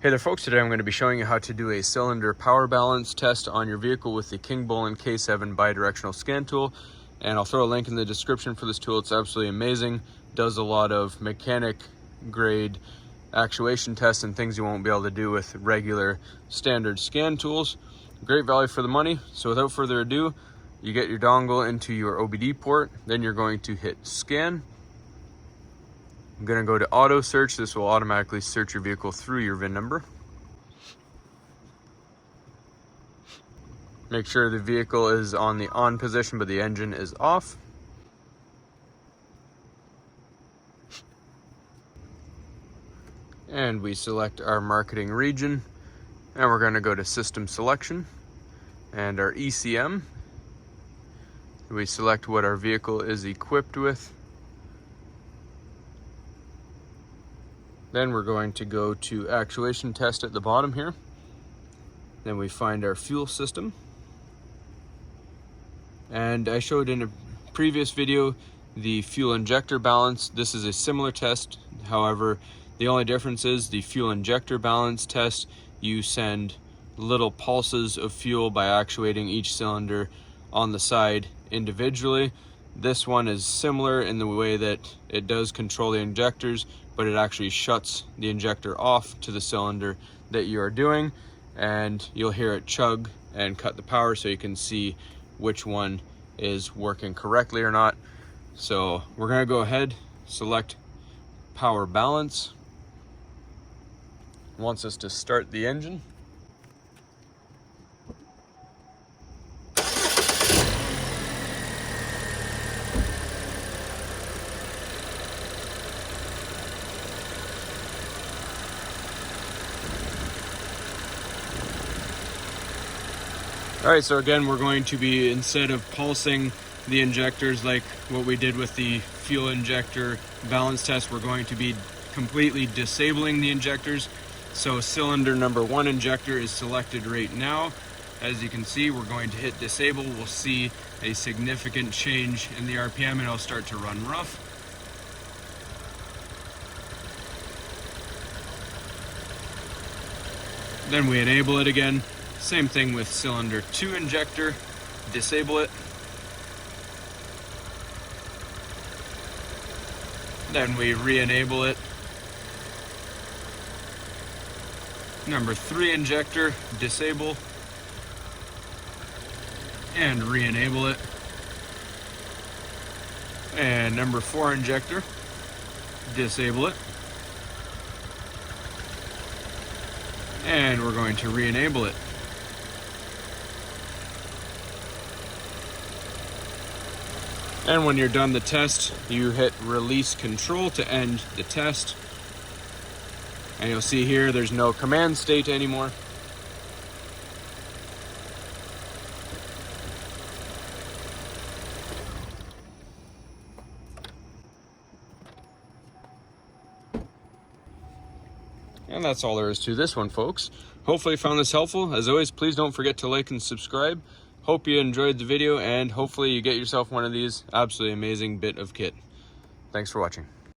Hey there folks, today I'm going to be showing you how to do a cylinder power balance test on your vehicle with the Kingbolen K7 Bi-Directional scan tool. And I'll throw a link in the description for this tool. It's absolutely amazing. Does a lot of mechanic grade actuation tests and things you won't be able to do with regular standard scan tools. Great value for the money. So without further ado, you get your dongle into your OBD port, then you're going to hit scan. I'm going to go to auto search. This will automatically search your vehicle through your VIN number. Make sure the vehicle is on the on position, but the engine is off. And we select our marketing region, and we're going to go to system selection and our ECM. We select what our vehicle is equipped with. Then we're going to go to actuation test at the bottom here. Then we find our fuel system. And I showed in a previous video the fuel injector balance. This is a similar test. However, the only difference is the fuel injector balance test, you send little pulses of fuel by actuating each cylinder on the side individually. This one is similar in the way that it does control the injectors, but it actually shuts the injector off to the cylinder that you are doing, and you'll hear it chug and cut the power so you can see which one is working correctly or not. So we're going to go ahead, select power balance. It wants us to start the engine. All right, so again, we're going to be, instead of pulsing the injectors like what we did with the fuel injector balance test, we're going to be completely disabling the injectors. So cylinder number 1 injector is selected right now. As you can see, we're going to hit disable. We'll see a significant change in the RPM and it'll start to run rough. Then we enable it again. Same thing with cylinder 2 injector, disable it. Then we re-enable it. Number 3 injector, disable. And re-enable it. And number 4 injector, disable it. And we're going to re-enable it. And when you're done the test, you hit release control to end the test. And you'll see here there's no command state anymore. And that's all there is to this one, folks. Hopefully you found this helpful. As always, please don't forget to like and subscribe. Hope you enjoyed the video, and hopefully you get yourself one of these absolutely amazing bit of kit. Thanks for watching.